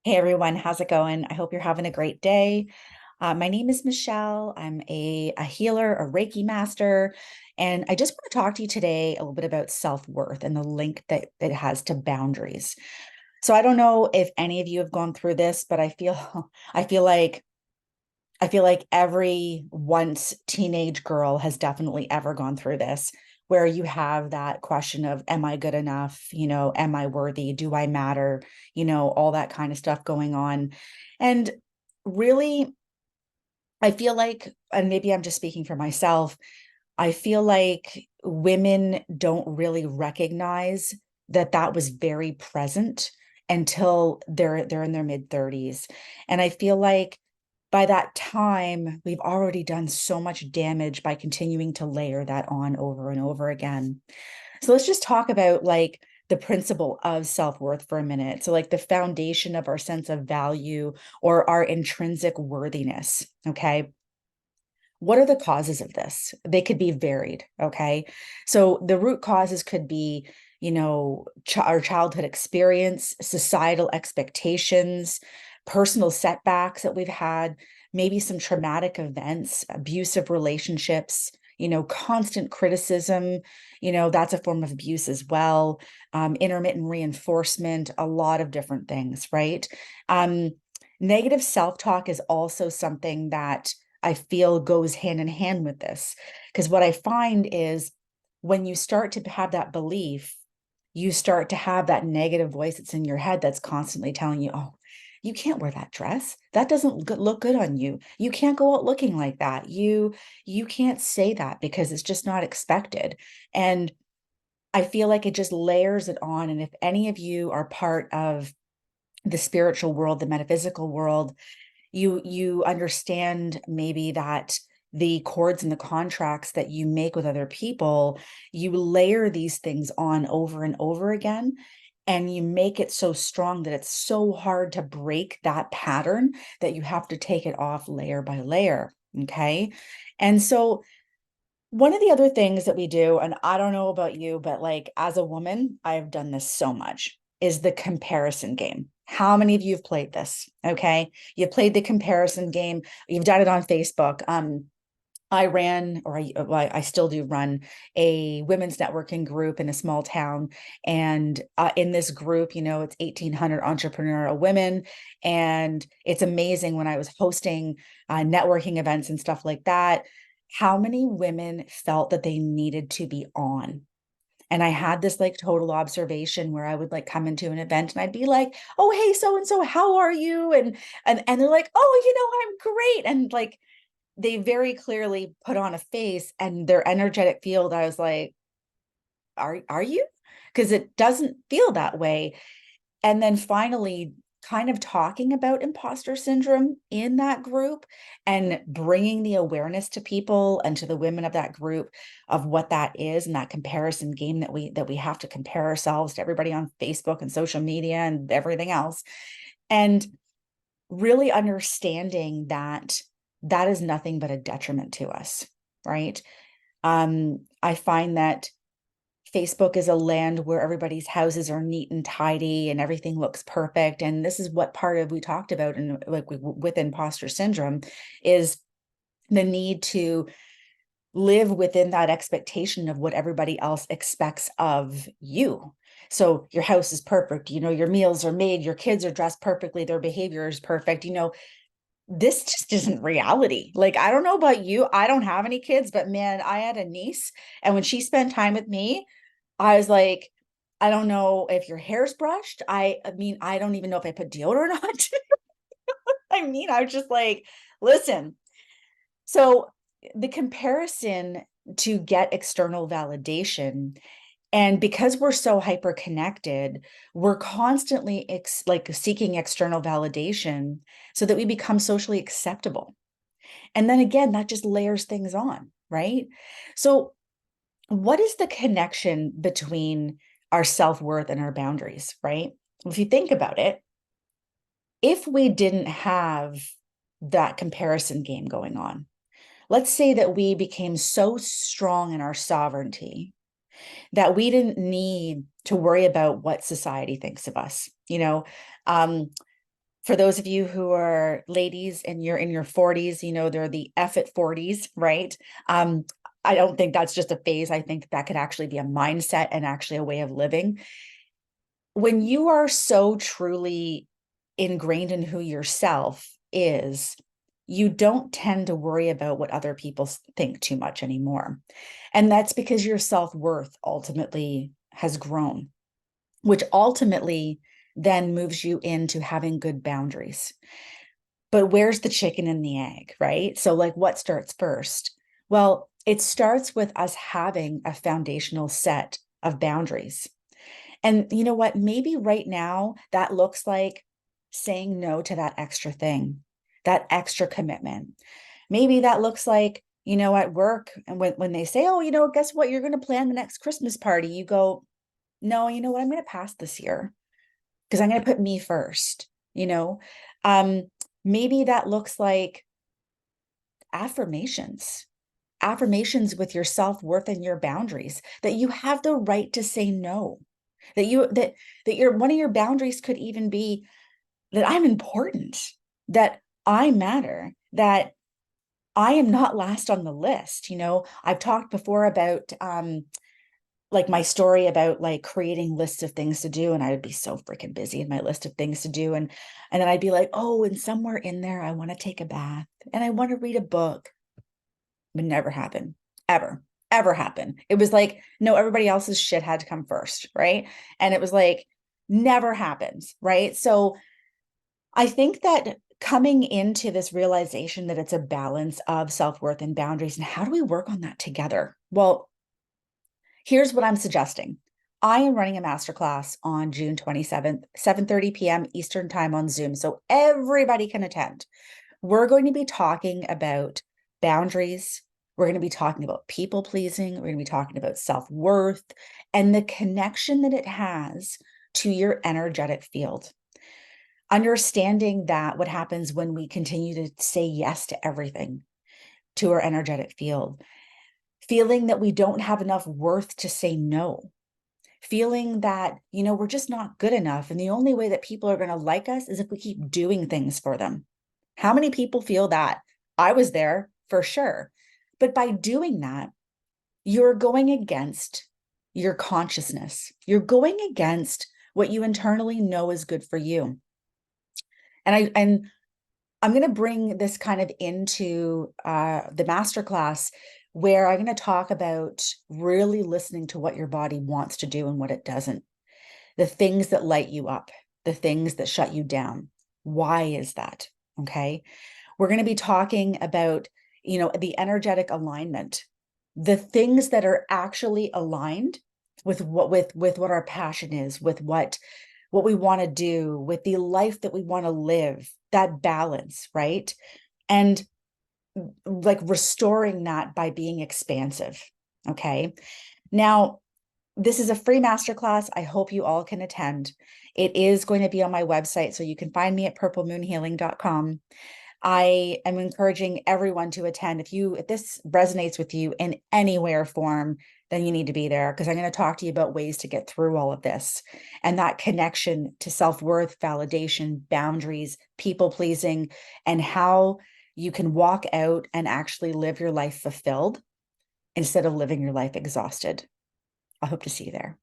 Hey everyone, how's it going? I hope you're having a great day. My name is Michelle. I'm a healer, a Reiki master, and I just want to talk to you today a little bit about self-worth and the link that it has to boundaries. So I don't know if any of you have gone through this, but I feel like I feel like every once teenage girl has definitely ever gone through this, where you have that question of, am I good enough? Am I worthy? Do I matter? All that kind of stuff going on. And really, I feel like, and maybe I'm just speaking for myself, I feel like women don't really recognize that that was very present until they're in their mid 30s. And I feel like by that time, we've already done so much damage by continuing to layer that on over and over again. So let's just talk about like the principle of self-worth for a minute. So like the foundation of our sense of value or our intrinsic worthiness, okay? What are the causes of this? They could be varied, okay? So the root causes could be, our childhood experience, societal expectations, personal setbacks that we've had, maybe some traumatic events, abusive relationships, constant criticism, that's a form of abuse as well, intermittent reinforcement, a lot of different things, right? Um, Negative self-talk is also something that I feel goes hand in hand with this. Because what I find is when you start to have that belief, you start to have that negative voice that's in your head that's constantly telling you, oh, you can't wear that dress. That doesn't look good on you. You can't go out looking like that. You can't say that because it's just not expected. And I feel like it just layers it on. And if any of you are part of the spiritual world, the metaphysical world, you understand maybe that the cords and the contracts that you make with other people, you layer these things on over and over again, and you make it so strong that it's so hard to break that pattern that you have to take it off layer by layer. Okay. And so one of the other things that we do, and I don't know about you, but like as a woman, I've done this so much, is the comparison game. How many of you have played this? Okay. You've played the comparison game. You've done it on Facebook. I ran, or well, I still do run a women's networking group in a small town. And in this group, it's 1,800 entrepreneurial women. And it's amazing when I was hosting networking events and stuff like that, how many women felt that they needed to be on. And I had this like total observation where I would like come into an event and I'd be like, "Oh, hey, so and so, how are you?" And they're like, "Oh, I'm great." And like they very clearly put on a face and their energetic field. I was like, are you? Because it doesn't feel that way. And then finally, kind of talking about imposter syndrome in that group and bringing the awareness to people and to the women of that group of what that is and that comparison game that we have to compare ourselves to everybody on Facebook and social media and everything else. And really understanding that that is nothing but a detriment to us, right? I find that Facebook is a land where everybody's houses are neat and tidy and everything looks perfect. And this is what part of we talked about in like with imposter syndrome is the need to live within that expectation of what everybody else expects of you. So your house is perfect, your meals are made, your kids are dressed perfectly, their behavior is perfect, this just isn't reality. Like, I don't know about you. I don't have any kids, but man, I had a niece. And when she spent time with me, I was like, I don't know if your hair's brushed. I mean, I don't even know if I put deodorant on. I was just like, listen. So the comparison to get external validation, and because we're so hyper connected, we're constantly like seeking external validation so that we become socially acceptable. And then again, that just layers things on, right? So what is the connection between our self-worth and our boundaries, right? If you think about it, if we didn't have that comparison game going on, let's say that we became so strong in our sovereignty that we didn't need to worry about what society thinks of us. Um, For those of you who are ladies and you're in your 40s, you know, they're the F at 40s, right? Um, I don't think that's just a phase. I think that could actually be a mindset and actually a way of living. When you are so truly ingrained in who yourself is, you don't tend to worry about what other people think too much anymore. And that's because your self-worth ultimately has grown, which ultimately then moves you into having good boundaries. But where's the chicken and the egg, right? So, like, what starts first? Well, it starts with us having a foundational set of boundaries. And you know what? Maybe right now that looks like saying no to that extra thing, that extra commitment. Maybe that looks like, you know, at work, and when they say, oh, you know, guess what? You're going to plan the next Christmas party. You go, no, you know what? I'm going to pass this year because I'm going to put me first, you know? Um, Maybe that looks like affirmations, affirmations with your self-worth and your boundaries, that you have the right to say no, that your one of your boundaries could even be that I'm important, that I matter, that I am not last on the list. You know, I've talked before about like my story about like creating lists of things to do, and I would be so freaking busy in my list of things to do, and then I'd be like, oh, and somewhere in there I want to take a bath and I want to read a book. Would never happen, ever, ever happen. It was like, no, everybody else's shit had to come first, right? And it was like, never happens, right? So I think that coming into this realization that it's a balance of self-worth and boundaries, and how do we work on that together? Well, here's what I'm suggesting. I am running a masterclass on June 27th, 7:30 p.m. Eastern time on Zoom, so everybody can attend. We're going to be talking about boundaries. We're going to be talking about people pleasing. We're going to be talking about self-worth and the connection that it has to your energetic field. Understanding that what happens when we continue to say yes to everything, to our energetic field, feeling that we don't have enough worth to say no, feeling that, you know, we're just not good enough. And the only way that people are going to like us is if we keep doing things for them. How many people feel that? I was there for sure. But by doing that, you're going against your consciousness. You're going against what you internally know is good for you. And I'm going to bring this kind of into the masterclass, where I'm going to talk about really listening to what your body wants to do and what it doesn't, the things that light you up, the things that shut you down. Why is that? Okay. We're going to be talking about, you know, the energetic alignment, the things that are actually aligned with what our passion is, with what we want to do, with the life that we want to live, that balance, right? And like restoring that by being expansive. Okay. Now, this is a free masterclass. I hope you all can attend. It is going to be on my website, so you can find me at purplemoonhealing.com. I am encouraging everyone to attend. If this resonates with you in any way or form, then you need to be there, because I'm going to talk to you about ways to get through all of this and that connection to self-worth, validation, boundaries, people pleasing, and how you can walk out and actually live your life fulfilled instead of living your life exhausted. I hope to see you there.